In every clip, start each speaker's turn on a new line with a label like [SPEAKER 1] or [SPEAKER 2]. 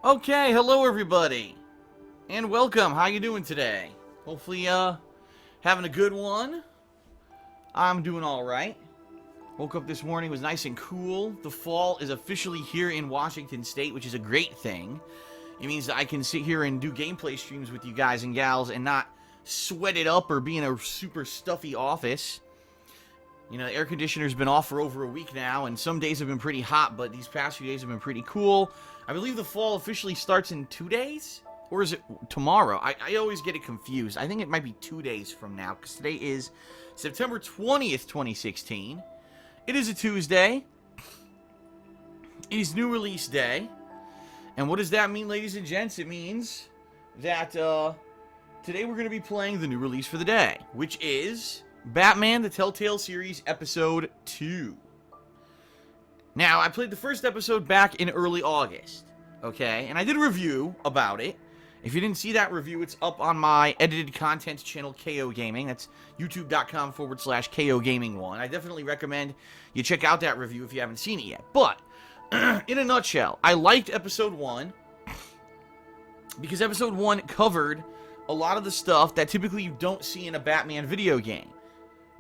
[SPEAKER 1] Okay, hello everybody, and welcome. How you doing today? Hopefully, having a good one. I'm doing all right. Woke up this morning, was nice and cool. The fall is officially here in Washington State, which is a great thing. It means that I can sit here and do gameplay streams with you guys and gals and not sweat it up or be in a super stuffy office. You know, the air conditioner's been off for over a week now, and some days have been pretty hot, but these past few days have been pretty cool. I believe the fall officially starts in 2 days? Or is it tomorrow? I always get it confused. I think it might be 2 days from now, because today is September 20th, 2016. It is a Tuesday. It is new release day. And what does that mean, ladies and gents? It means that today we're going to be playing the new release for the day, which is Batman the Telltale Series Episode 2. Now, I played the first episode back in early August, okay? And I did a review about it. If you didn't see that review, it's up on my edited content channel, KO Gaming. That's youtube.com/KOGaming1. I definitely recommend you check out that review if you haven't seen it yet. But, in a nutshell, I liked Episode 1 because Episode 1 covered a lot of the stuff that typically you don't see in a Batman video game.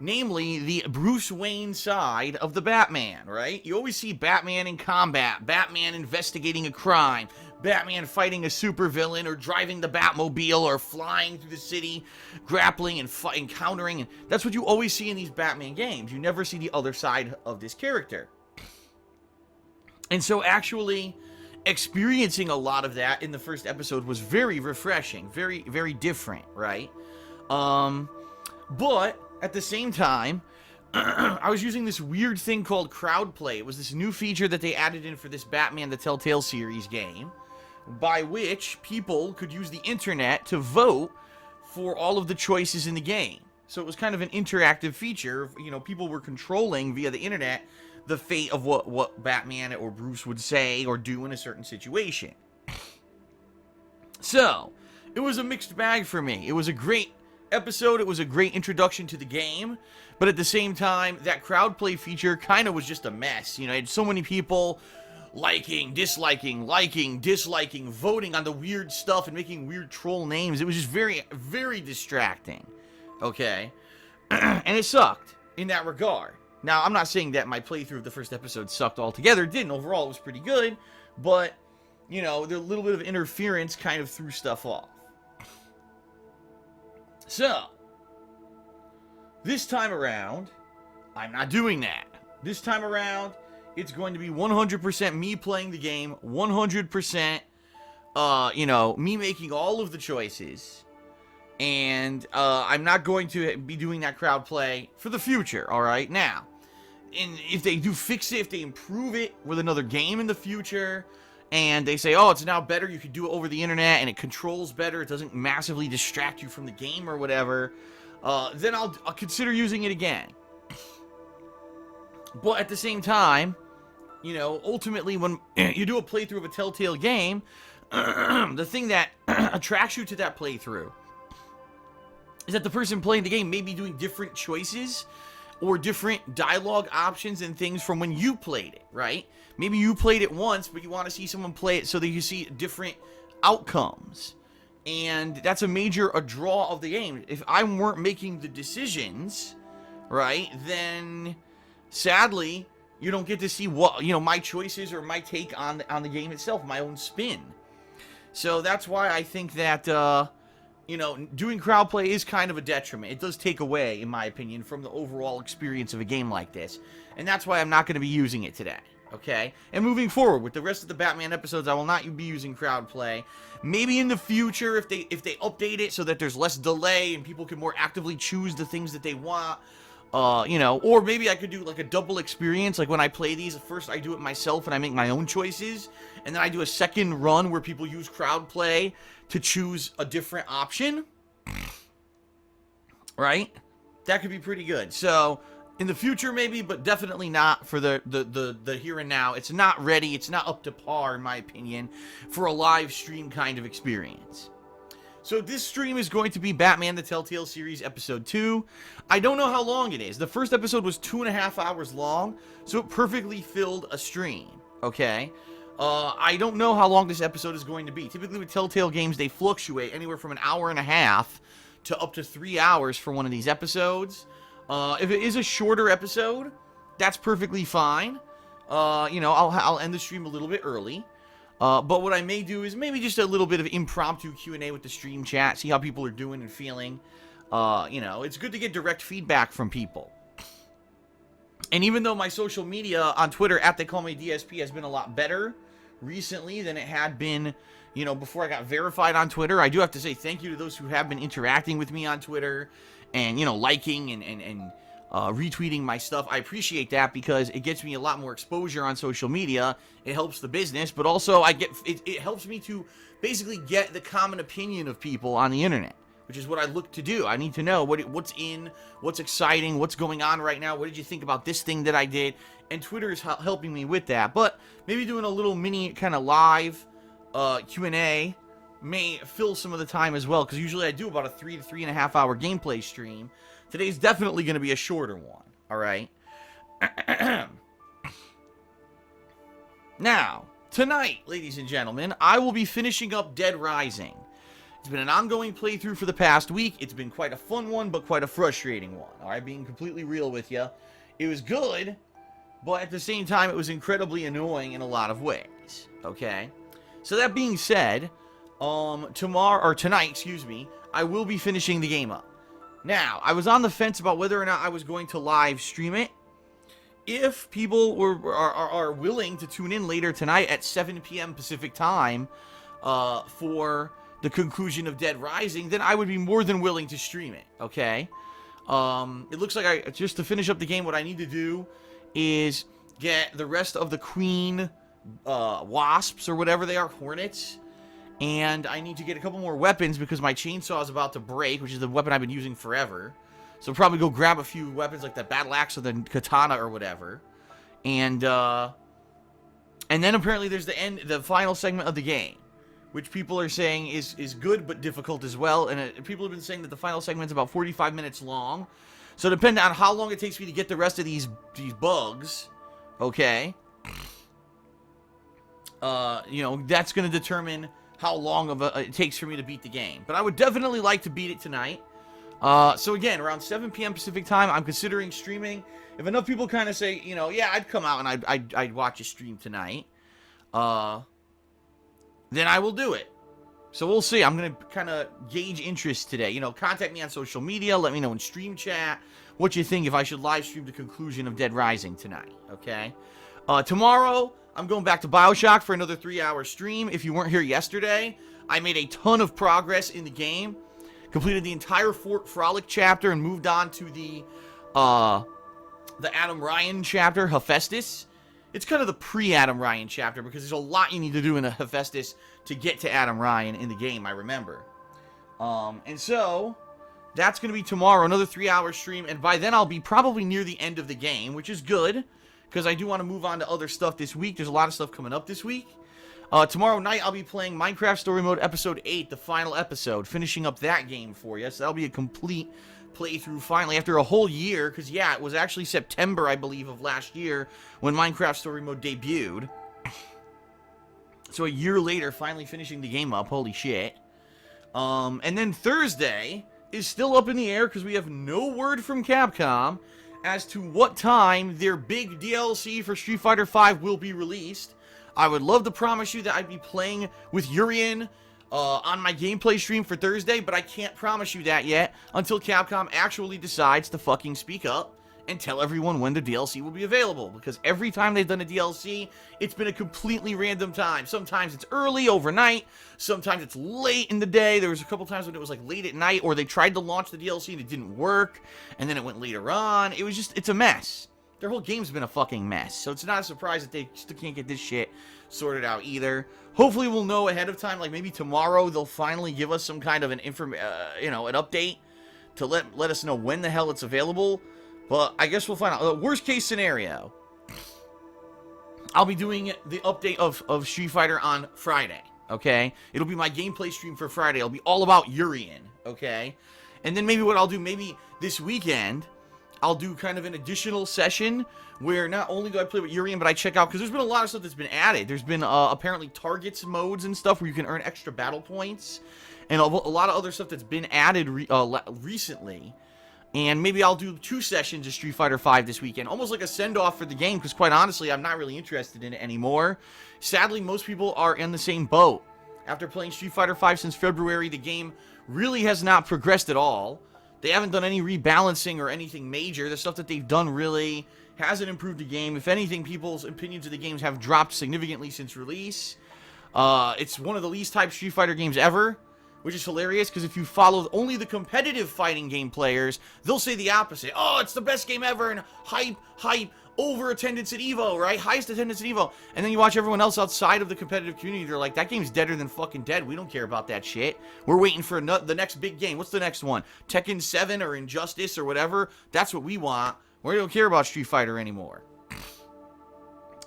[SPEAKER 1] Namely, the Bruce Wayne side of the Batman, right? You always see Batman in combat, Batman investigating a crime, Batman fighting a supervillain, or driving the Batmobile, or flying through the city, grappling and countering. And that's what you always see in these Batman games. You never see the other side of this character. And so actually experiencing a lot of that in the first episode was very refreshing, very, very different, right? But at the same time, I was using this weird thing called crowd play. It was this new feature that they added in for this Batman the Telltale Series game, by which people could use the internet to vote for all of the choices in the game. So it was kind of an interactive feature. You know, people were controlling via the internet the fate of what Batman or Bruce would say or do in a certain situation. So, it was a mixed bag for me. It was a great episode. It was a great introduction to the game, but at the same time, that crowd play feature kind of was just a mess. You know, I had so many people liking, disliking, voting on the weird stuff and making weird troll names. It was just very, very distracting. Okay? And it sucked in that regard. Now, I'm not saying that my playthrough of the first episode sucked altogether. It didn't. Overall, it was pretty good, but, you know, the little bit of interference kind of threw stuff off. So, this time around, I'm not doing that. This time around, it's going to be 100% me playing the game, 100%, you know, me making all of the choices, and I'm not going to be doing that crowd play for the future, alright? Now, and if they do fix it, if they improve it with another game in the future, and they say, oh, it's now better, you can do it over the internet, and it controls better, it doesn't massively distract you from the game or whatever, then I'll consider using it again. But at the same time, you know, ultimately, when you do a playthrough of a Telltale game, the thing that attracts you to that playthrough is that the person playing the game may be doing different choices or different dialogue options and things from when you played it, right? Maybe you played it once, but you want to see someone play it so that you see different outcomes. And that's a major draw of the game. If I weren't making the decisions, right, then sadly, you don't get to see what, you know, my choices or my take on the game itself, my own spin. So that's why I think that, you know, doing crowd play is kind of a detriment. It does take away, in my opinion, from the overall experience of a game like this. And that's why I'm not going to be using it today. Okay? And moving forward, with the rest of the Batman episodes, I will not be using crowd play. Maybe in the future, if they update it so that there's less delay and people can more actively choose the things that they want, you know, or maybe I could do like a double experience. Like when I play these, first I do it myself and I make my own choices, and then I do a second run where people use crowd play to choose a different option. Right? That could be pretty good. So, in the future, maybe, but definitely not for the here and now. It's not ready. It's not up to par, in my opinion, for a live stream kind of experience. So this stream is going to be Batman the Telltale Series Episode 2. I don't know how long it is. The first episode was 2.5 hours long, so it perfectly filled a stream, okay? I don't know how long this episode is going to be. Typically with Telltale games, they fluctuate anywhere from an hour and a half to up to 3 hours for one of these episodes. If it is a shorter episode, that's perfectly fine. I'll end the stream a little bit early. But what I may do is maybe just a little bit of impromptu Q&A with the stream chat, see how people are doing and feeling. It's good to get direct feedback from people. And even though my social media on Twitter, @TheyCallMeDSP, has been a lot better recently than it had been, before I got verified on Twitter, I do have to say thank you to those who have been interacting with me on Twitter and, liking and retweeting my stuff. I appreciate that because it gets me a lot more exposure on social media. It helps the business, but also it helps me to basically get the common opinion of people on the internet, which is what I look to do. I need to know what's in, what's exciting, what's going on right now. What did you think about this thing that I did? And Twitter is helping me with that. But maybe doing a little mini kind of live Q&A may fill some of the time as well, because usually I do about a 3 to 3.5 hour gameplay stream. Today's definitely going to be a shorter one, all right? Now, tonight, ladies and gentlemen, I will be finishing up Dead Rising. It's been an ongoing playthrough for the past week. It's been quite a fun one, but quite a frustrating one, all right? Being completely real with you. It was good, but at the same time, it was incredibly annoying in a lot of ways, okay? So that being said, tonight, I will be finishing the game up. Now, I was on the fence about whether or not I was going to live stream it. If people are willing to tune in later tonight at 7 p.m. Pacific time for the conclusion of Dead Rising, then I would be more than willing to stream it, okay? It looks like just to finish up the game, what I need to do is get the rest of the queen wasps, or whatever they are, hornets. And I need to get a couple more weapons because my chainsaw is about to break, which is the weapon I've been using forever. So probably go grab a few weapons like that battle axe or the katana or whatever. And then apparently there's the final segment of the game, which people are saying is good but difficult as well. And people have been saying that the final segment's about 45 minutes long. So depending on how long it takes me to get the rest of these bugs, okay, that's going to determine how long it takes for me to beat the game. But I would definitely like to beat it tonight. So again, around 7 p.m. Pacific time, I'm considering streaming. If enough people kind of say, yeah, I'd come out and I'd watch a stream tonight, then I will do it. So we'll see. I'm going to kind of gauge interest today. Contact me on social media. Let me know in stream chat what you think if I should live stream the conclusion of Dead Rising tonight, okay? Tomorrow, I'm going back to BioShock for another 3-hour stream. If you weren't here yesterday, I made a ton of progress in the game. Completed the entire Fort Frolic chapter and moved on to the Adam Ryan chapter, Hephaestus. It's kind of the pre-Adam Ryan chapter because there's a lot you need to do in the Hephaestus to get to Adam Ryan in the game, I remember. And so, that's going to be tomorrow, another 3-hour stream. And by then, I'll be probably near the end of the game, which is good, because I do want to move on to other stuff this week. There's a lot of stuff coming up this week. Tomorrow night, I'll be playing Minecraft Story Mode Episode 8, the final episode, finishing up that game for you. So that'll be a complete playthrough finally after a whole year, because, yeah, it was actually September, I believe, of last year when Minecraft Story Mode debuted. So a year later, finally finishing the game up. Holy shit. And then Thursday is still up in the air because we have no word from Capcom as to what time their big DLC for Street Fighter V will be released. I would love to promise you that I'd be playing with Urien on my gameplay stream for Thursday, but I can't promise you that yet until Capcom actually decides to fucking speak up and tell everyone when the DLC will be available, because every time they've done a DLC, it's been a completely random time. Sometimes it's early, overnight, sometimes it's late in the day. There was a couple times when it was like late at night, or they tried to launch the DLC and it didn't work, and then it went later on. It's a mess. Their whole game's been a fucking mess, so it's not a surprise that they still can't get this shit sorted out either. Hopefully we'll know ahead of time, like maybe tomorrow they'll finally give us some kind of an update to let us know when the hell it's available. But I guess we'll find out. Worst case scenario, I'll be doing the update of Street Fighter on Friday, okay? It'll be my gameplay stream for Friday. It'll be all about Urien, okay? And then maybe what I'll do, maybe this weekend, I'll do kind of an additional session where not only do I play with Urian, but I check out, because there's been a lot of stuff that's been added. There's been apparently targets modes and stuff where you can earn extra battle points, and a lot of other stuff that's been added recently. And maybe I'll do 2 sessions of Street Fighter V this weekend, almost like a send-off for the game, because quite honestly, I'm not really interested in it anymore. Sadly, most people are in the same boat. After playing Street Fighter V since February, the game really has not progressed at all. They haven't done any rebalancing or anything major. The stuff that they've done really hasn't improved the game. If anything, people's opinions of the games have dropped significantly since release. It's one of the least hyped Street Fighter games ever, which is hilarious, because if you follow only the competitive fighting game players, they'll say the opposite. Oh, it's the best game ever, and hype, over attendance at EVO, right? Highest attendance at EVO. And then you watch everyone else outside of the competitive community, they're like, that game's deader than fucking dead. We don't care about that shit. We're waiting for the next big game. What's the next one? Tekken 7 or Injustice or whatever? That's what we want. We don't care about Street Fighter anymore.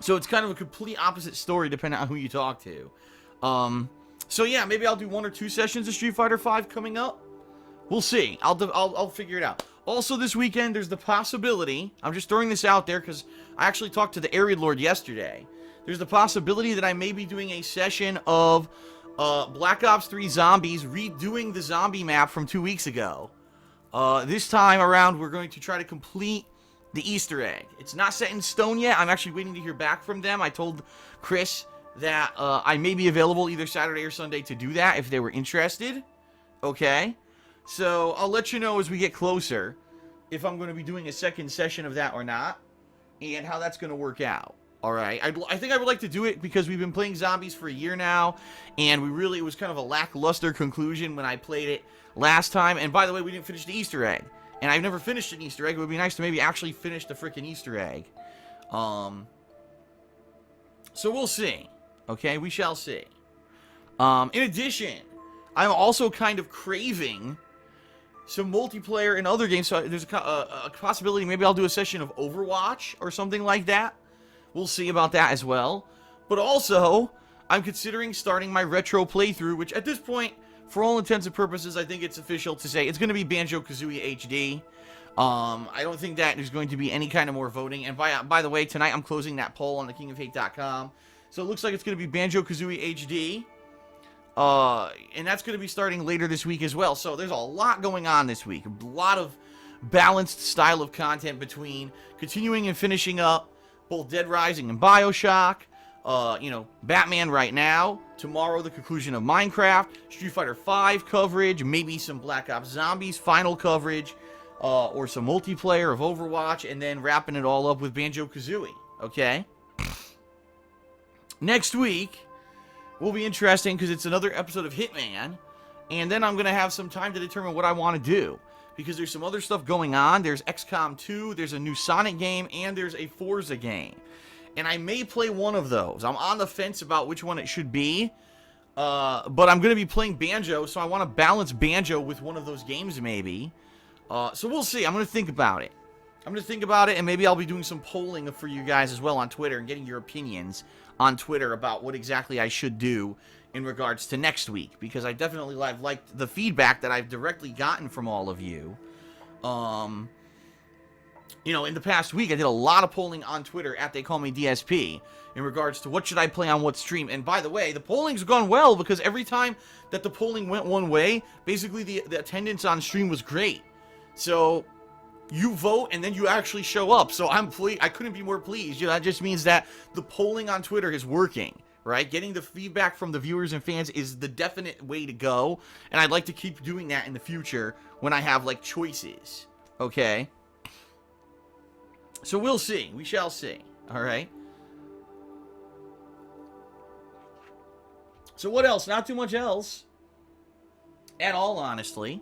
[SPEAKER 1] So it's kind of a complete opposite story depending on who you talk to. So yeah, maybe I'll do 1 or 2 sessions of Street Fighter V coming up. We'll see. I'll figure it out. Also this weekend, there's the possibility, I'm just throwing this out there because I actually talked to the Arid Lord yesterday. There's the possibility that I may be doing a session of Black Ops 3 Zombies, redoing the zombie map from 2 weeks ago. This time around, we're going to try to complete the Easter egg. It's not set in stone yet. I'm actually waiting to hear back from them. I told Chris that I may be available either Saturday or Sunday to do that if they were interested. Okay? So I'll let you know as we get closer if I'm going to be doing a second session of that or not, and how that's going to work out. Alright? I think I would like to do it because we've been playing zombies for a year now, and it was kind of a lackluster conclusion when I played it last time. And by the way, we didn't finish the Easter egg. And I've never finished an Easter egg. It would be nice to maybe actually finish the freaking Easter egg. So we'll see. Okay, we shall see. In addition, I'm also kind of craving some multiplayer in other games. So there's a possibility maybe I'll do a session of Overwatch or something like that. We'll see about that as well. But also, I'm considering starting my retro playthrough, which at this point, for all intents and purposes, I think it's official to say it's going to be Banjo-Kazooie HD. I don't think that there's going to be any kind of more voting. And by the way, tonight I'm closing that poll on thekingofhate.com. So it looks like it's going to be Banjo-Kazooie HD. And that's going to be starting later this week as well. So there's a lot going on this week. A lot of balanced style of content between continuing and finishing up both Dead Rising and BioShock. Batman right now. Tomorrow, the conclusion of Minecraft. Street Fighter V coverage. Maybe some Black Ops Zombies final coverage. Or some multiplayer of Overwatch. And then wrapping it all up with Banjo-Kazooie. Okay? Next week will be interesting because it's another episode of Hitman. And then I'm going to have some time to determine what I want to do. Because there's some other stuff going on. There's XCOM 2, there's a new Sonic game, and there's a Forza game. And I may play one of those. I'm on the fence about which one it should be. But I'm going to be playing Banjo, so I want to balance Banjo with one of those games maybe. So we'll see. I'm going to think about it. And maybe I'll be doing some polling for you guys as well on Twitter and getting your opinions on Twitter about what exactly I should do in regards to next week. Because I definitely liked the feedback that I've directly gotten from all of you. In the past week, I did a lot of polling on Twitter at They Call Me DSP in regards to what should I play on what stream. And by the way, the polling's gone well because every time that the polling went one way, basically the attendance on stream was great. So you vote and then you actually show up. So I couldn't be more pleased. That just means that the polling on Twitter is working, right? Getting the feedback from the viewers and fans is the definite way to go. And I'd like to keep doing that in the future when I have choices. Okay? So we'll see. We shall see. All right? So what else? Not too much else. At all, honestly.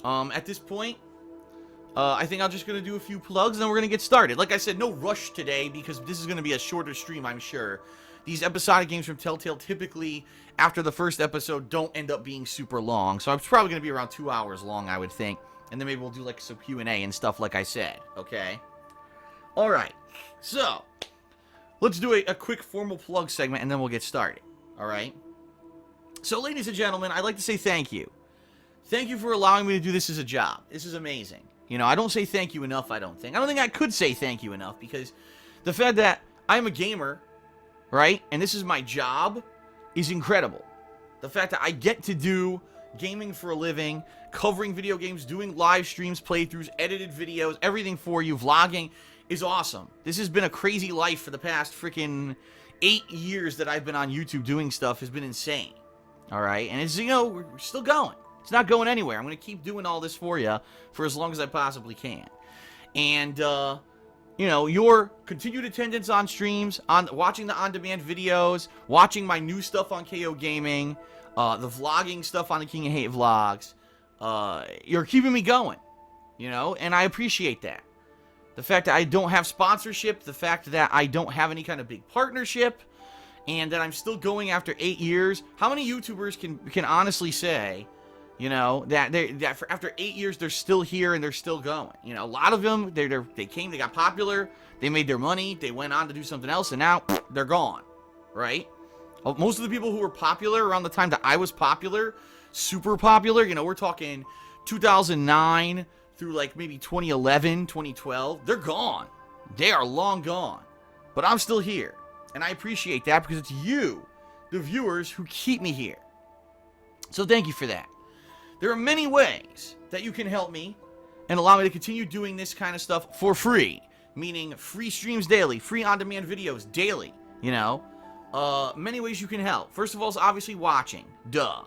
[SPEAKER 1] At this point, I think I'm just going to do a few plugs and then we're going to get started. Like I said, no rush today because this is going to be a shorter stream, I'm sure. These episodic games from Telltale typically, after the first episode, don't end up being super long. So it's probably going to be around 2 hours long, I would think. And then maybe we'll do some Q&A and stuff like I said, okay? Alright, so let's do a quick formal plug segment and then we'll get started, alright? So ladies and gentlemen, I'd like to say thank you. Thank you for allowing me to do this as a job. This is amazing. You know, I don't say thank you enough, I don't think. I don't think I could say thank you enough, because the fact that I'm a gamer, right, and this is my job, is incredible. The fact that I get to do gaming for a living, covering video games, doing live streams, playthroughs, edited videos, everything for you, vlogging, is awesome. This has been a crazy life for the past freaking 8 years that I've been on YouTube doing stuff. Has been insane. All right, and it's, you know, we're still going. It's not going anywhere. I'm going to keep doing all this for you for as long as I possibly can. And, you know, your continued attendance on streams, on watching the on-demand videos, watching my new stuff on KO Gaming, the vlogging stuff on the King of Hate vlogs, you're keeping me going, you know, and I appreciate that. The fact that I don't have sponsorship, the fact that I don't have any kind of big partnership, and that I'm still going after 8 years. How many YouTubers can honestly say, you know, that after 8 years they're still here and they're still going? You know, a lot of them, they came, they got popular, they made their money, they went on to do something else, and now they're gone, right? Most of the people who were popular around the time that I was popular, super popular, you know, we're talking 2009 through like maybe 2011, 2012, they're gone. They are long gone. But I'm still here, and I appreciate that, because it's you, the viewers, who keep me here. So thank you for that. There are many ways that you can help me and allow me to continue doing this kind of stuff for free. Meaning free streams daily, free on-demand videos daily, you know. Many ways you can help. First of all is obviously watching, duh.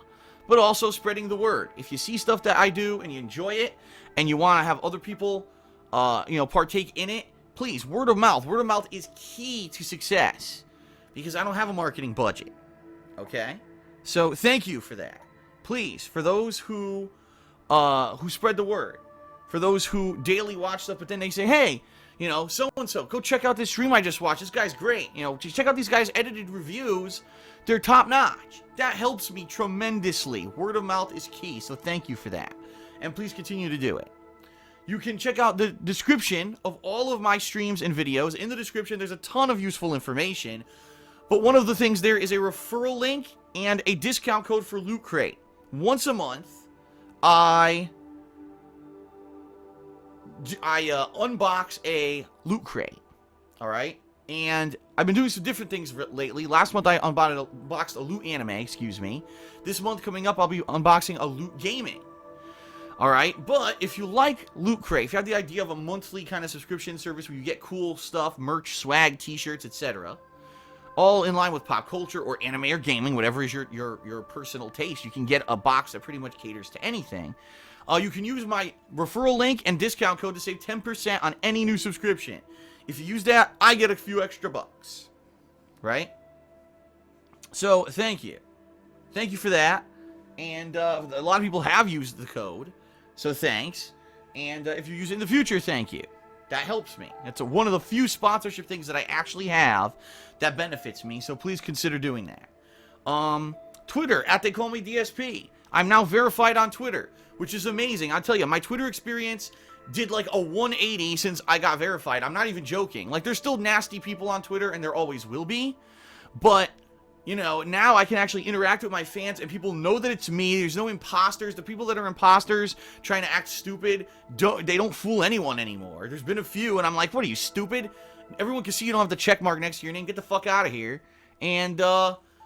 [SPEAKER 1] But also spreading the word. If you see stuff that I do and you enjoy it, and you want to have other people, you know, partake in it, please, word of mouth. Word of mouth is key to success, because I don't have a marketing budget, okay? So thank you for that. Please, for those who spread the word, for those who daily watch stuff, but then they say, hey, you know, so-and-so, go check out this stream I just watched. This guy's great. You know, check out these guys' edited reviews. They're top-notch. That helps me tremendously. Word of mouth is key, so thank you for that. And please continue to do it. You can check out the description of all of my streams and videos. In the description, there's a ton of useful information. But one of the things there is a referral link and a discount code for Loot Crate. Once a month, I unbox a Loot Crate, all right? And I've been doing some different things lately. Last month, I unboxed a Loot Anime, excuse me. This month coming up, I'll be unboxing a Loot Gaming, all right? But if you like Loot Crate, if you have the idea of a monthly kind of subscription service where you get cool stuff, merch, swag, t-shirts, etc., all in line with pop culture or anime or gaming, whatever is your personal taste. You can get a box that pretty much caters to anything. You can use my referral link and discount code to save 10% on any new subscription. If you use that, I get a few extra bucks. Right? So, thank you. Thank you for that. And a lot of people have used the code, so thanks. And if you use it in the future, thank you. That helps me. That's one of the few sponsorship things that I actually have that benefits me, so please consider doing that. Twitter, @TheyCallMeDSP. I'm now verified on Twitter, which is amazing. I'll tell you, my Twitter experience did like a 180 since I got verified. I'm not even joking. Like, there's still nasty people on Twitter, and there always will be. But, you know, now I can actually interact with my fans, and people know that it's me. There's no imposters. The people that are imposters trying to act stupid, they don't fool anyone anymore. There's been a few, and I'm like, what are you, stupid? Everyone can see you don't have the check mark next to your name. Get the fuck out of here. And,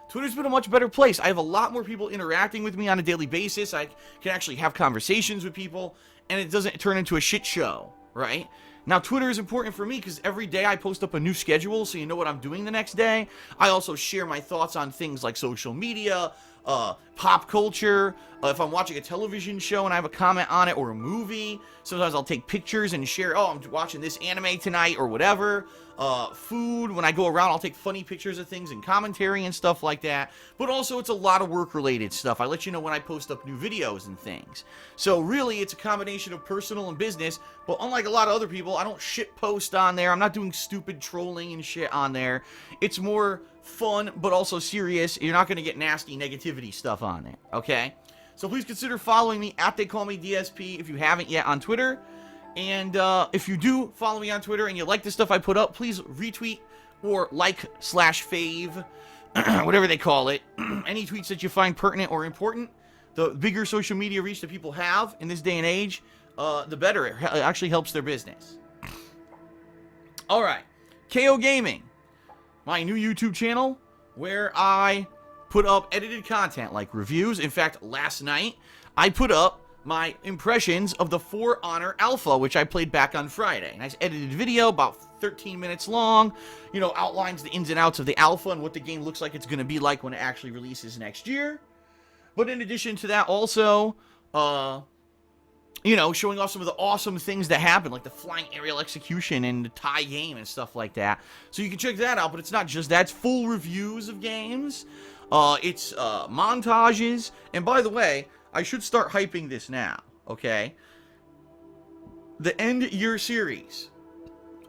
[SPEAKER 1] Twitter's been a much better place. I have a lot more people interacting with me on a daily basis. I can actually have conversations with people, and it doesn't turn into a shit show, right? Now, Twitter is important for me because every day I post up a new schedule so you know what I'm doing the next day. I also share my thoughts on things like social media, pop culture. If I'm watching a television show and I have a comment on it, or a movie, sometimes I'll take pictures and share, oh, I'm watching this anime tonight or whatever. Food, when I go around, I'll take funny pictures of things and commentary and stuff like that. But also, it's a lot of work-related stuff. I let you know when I post up new videos and things. So really, it's a combination of personal and business. But unlike a lot of other people, I don't shit post on there. I'm not doing stupid trolling and shit on there. It's more fun, but also serious. You're not going to get nasty negativity stuff on there, okay? So please consider following me @TheyCallMeDSP if you haven't yet on Twitter. And if you do follow me on Twitter and you like the stuff I put up, please retweet or like/fave, whatever they call it, any tweets that you find pertinent or important. The bigger social media reach that people have in this day and age, the better it actually helps their business. All right, KO Gaming, my new YouTube channel where I put up edited content like reviews. In fact, last night I put up my impressions of the For Honor Alpha, which I played back on Friday. Nice edited video, about 13 minutes long, outlines the ins and outs of the alpha and what the game looks like it's going to be like when it actually releases next year. But in addition to that, also, showing off some of the awesome things that happen, like the flying aerial execution and the tie game and stuff like that. So you can check that out, but it's not just that. It's full reviews of games. It's montages. And by the way, I should start hyping this now, okay? The end year series.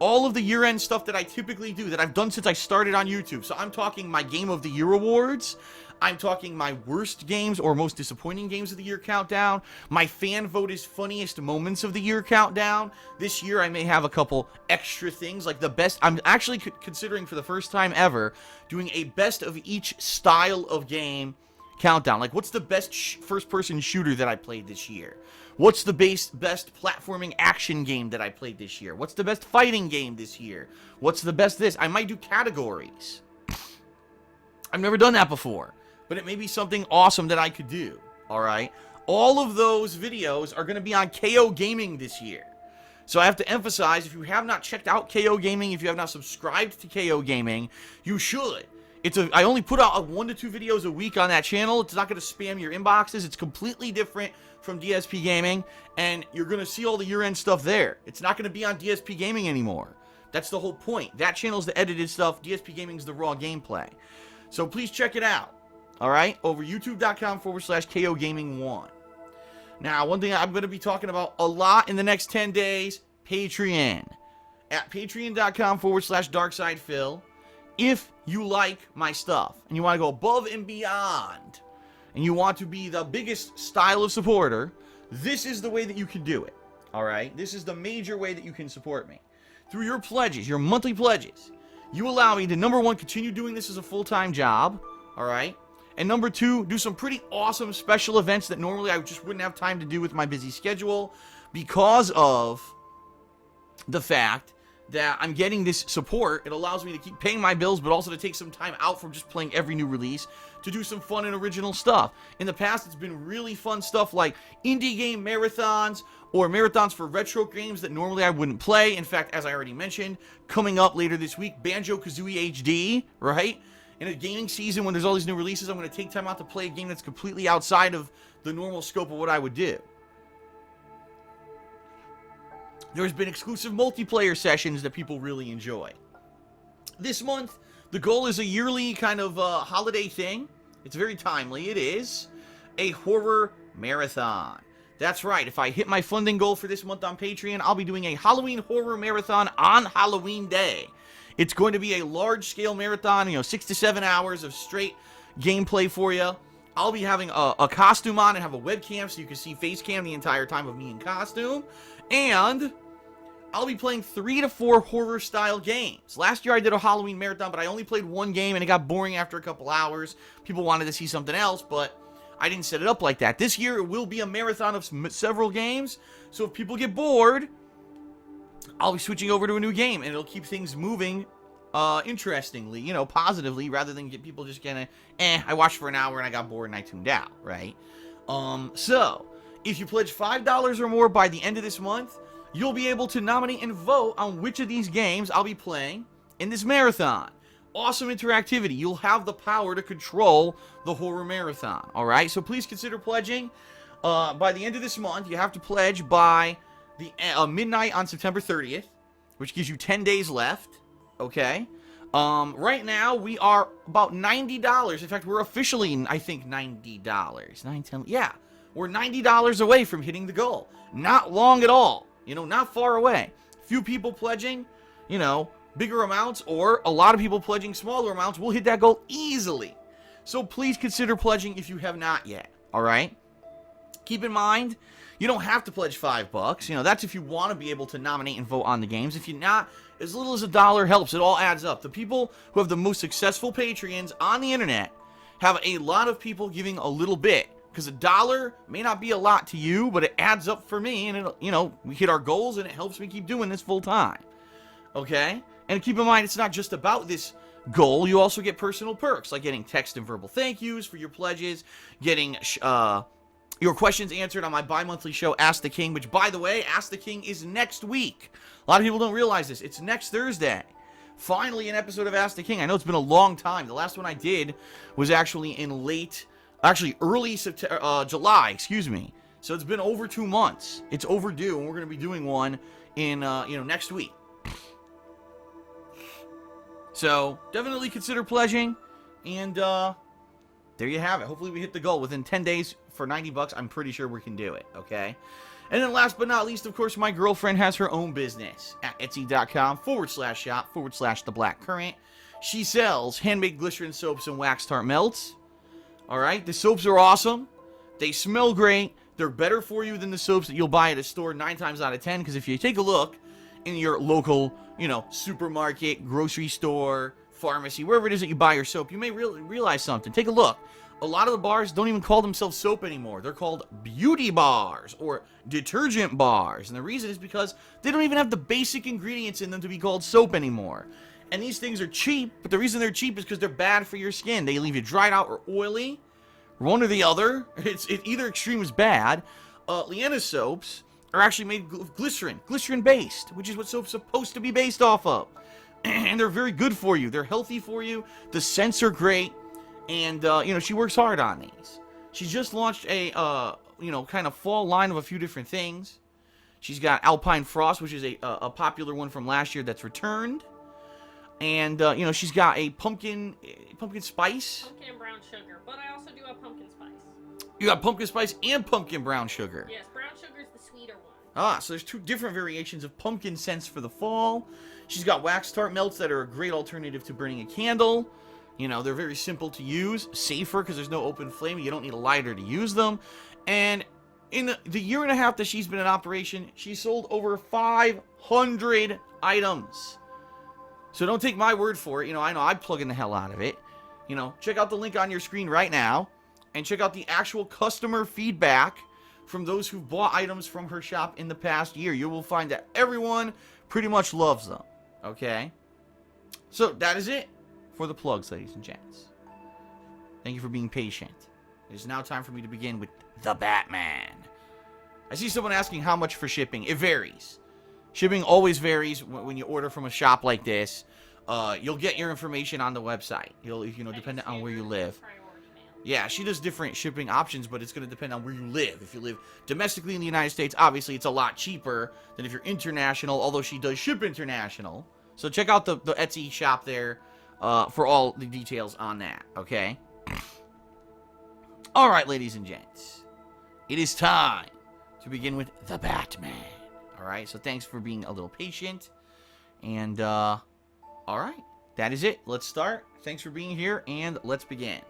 [SPEAKER 1] All of the year-end stuff that I typically do, that I've done since I started on YouTube. So I'm talking my Game of the Year awards. I'm talking my worst games or most disappointing games of the year countdown. My fan vote is funniest moments of the year countdown. This year I may have a couple extra things, like the best. I'm actually considering for the first time ever doing a best of each style of game countdown. Like, what's the best first-person shooter that I played this year? What's the best platforming action game that I played this year? What's the best fighting game this year? What's the best this? I might do categories. I've never done that before, but it may be something awesome that I could do, all right? All of those videos are going to be on KO Gaming this year. So I have to emphasize, if you have not checked out KO Gaming, if you have not subscribed to KO Gaming, you should. I only put out 1 to 2 videos a week on that channel. It's not going to spam your inboxes. It's completely different from DSPGaming, and you're going to see all the year-end stuff there. It's not going to be on DSPGaming anymore. That's the whole point. That channel's the edited stuff. DSPGaming's the raw gameplay. So please check it out, all right? Over youtube.com/KO Gaming 1. Now, one thing I'm going to be talking about a lot in the next 10 days, Patreon. At patreon.com/DarksidePhil. If you like my stuff and you want to go above and beyond and you want to be the biggest style of supporter, this is the way that you can do it. All right? This is the major way that you can support me. Through your pledges, your monthly pledges, you allow me to, number one, continue doing this as a full-time job. All right? And number two, do some pretty awesome special events that normally I just wouldn't have time to do with my busy schedule because of the fact that I'm getting this support. It allows me to keep paying my bills, but also to take some time out from just playing every new release to do some fun and original stuff. In the past, it's been really fun stuff like indie game marathons or marathons for retro games that normally I wouldn't play. In fact, as I already mentioned, coming up later this week, Banjo-Kazooie HD, right? In a gaming season when there's all these new releases, I'm going to take time out to play a game that's completely outside of the normal scope of what I would do. There's been exclusive multiplayer sessions that people really enjoy. This month, the goal is a yearly kind of holiday thing. It's very timely. It is a horror marathon. That's right. If I hit my funding goal for this month on Patreon, I'll be doing a Halloween horror marathon on Halloween Day. It's going to be a large-scale marathon, 6 to 7 hours of straight gameplay for you. I'll be having a costume on and have a webcam so you can see face cam the entire time of me in costume. And I'll be playing 3 to 4 horror-style games. Last year I did a Halloween marathon, but I only played one game, and it got boring after a couple hours. People wanted to see something else, but I didn't set it up like that. This year it will be a marathon of several games, so if people get bored, I'll be switching over to a new game, and it'll keep things moving interestingly, positively, rather than get people just gonna, I watched for an hour and I got bored and I tuned out, right? So, if you pledge $5 or more by the end of this month, you'll be able to nominate and vote on which of these games I'll be playing in this marathon. Awesome interactivity. You'll have the power to control the horror marathon, all right? So please consider pledging. By the end of this month, you have to pledge by the midnight on September 30th, which gives you 10 days left, okay? Right now, we are about $90. In fact, we're officially, I think, $90. Yeah, we're $90 away from hitting the goal. Not long at all. Not far away. Few people pledging, bigger amounts, or a lot of people pledging smaller amounts will hit that goal easily. So please consider pledging if you have not yet, all right? Keep in mind, you don't have to pledge $5. That's if you want to be able to nominate and vote on the games. If you're not, as little as $1 helps. It all adds up. The people who have the most successful Patreons on the internet have a lot of people giving a little bit Because $1 may not be a lot to you, but it adds up for me, and it'll, you know, we hit our goals, and it helps me keep doing this full time. Okay? And keep in mind, it's not just about this goal. You also get personal perks, like getting text and verbal thank yous for your pledges, getting your questions answered on my bi-monthly show, Ask the King, which, by the way, Ask the King is next week. A lot of people don't realize this. It's next Thursday. Finally, an episode of Ask the King. I know it's been a long time. The last one I did was actually in early September, July, excuse me. So it's been over 2 months. It's overdue, and we're going to be doing one in, next week. So definitely consider pledging, and there you have it. Hopefully we hit the goal within 10 days for $90. I'm pretty sure we can do it, okay? And then last but not least, of course, my girlfriend has her own business at etsy.com/shop/theblackcurrant. She sells handmade glycerin soaps and wax tart melts. All right, the soaps are awesome. They smell great. They're better for you than the soaps that you'll buy at a store 9 times out of 10, because if you take a look in your local, supermarket, grocery store, pharmacy, wherever it is that you buy your soap, you may realize something. Take a look. A lot of the bars don't even call themselves soap anymore. They're called beauty bars or detergent bars. And the reason is because they don't even have the basic ingredients in them to be called soap anymore. And these things are cheap, but the reason they're cheap is because they're bad for your skin. They leave you dried out or oily, one or the other. Either extreme is bad. Leanna's soaps are actually made of glycerin-based, which is what soap's supposed to be based off of. And they're very good for you. They're healthy for you. The scents are great. And, she works hard on these. She's just launched a, kind of fall line of a few different things. She's got Alpine Frost, which is a popular one from last year that's returned. And, she's got a pumpkin spice.
[SPEAKER 2] Pumpkin and brown sugar, but I also do have pumpkin spice.
[SPEAKER 1] You got pumpkin spice and pumpkin brown sugar.
[SPEAKER 2] Yes, brown sugar is the sweeter one.
[SPEAKER 1] So there's 2 different variations of pumpkin scents for the fall. She's got wax tart melts that are a great alternative to burning a candle. They're very simple to use, safer because there's no open flame. You don't need a lighter to use them. And in the year and a half that she's been in operation, she's sold over 500 items. So don't take my word for it. I know I'm plugging the hell out of it. Check out the link on your screen right now and check out the actual customer feedback from those who've bought items from her shop in the past year. You will find that everyone pretty much loves them. Okay? So that is it for the plugs, ladies and gents. Thank you for being patient. It is now time for me to begin with the Batman. I see someone asking how much for shipping. It varies. Shipping always varies when you order from a shop like this. You'll get your information on the website. Depending on where you live. Yeah, she does different shipping options, but it's going to depend on where you live. If you live domestically in the United States, obviously it's a lot cheaper than if you're international, although she does ship international. So check out the Etsy shop there for all the details on that, okay? All right, ladies and gents. It is time to begin with the Batman. All right, so thanks for being a little patient. And, all right, that is it. Let's start. Thanks for being here, and let's begin.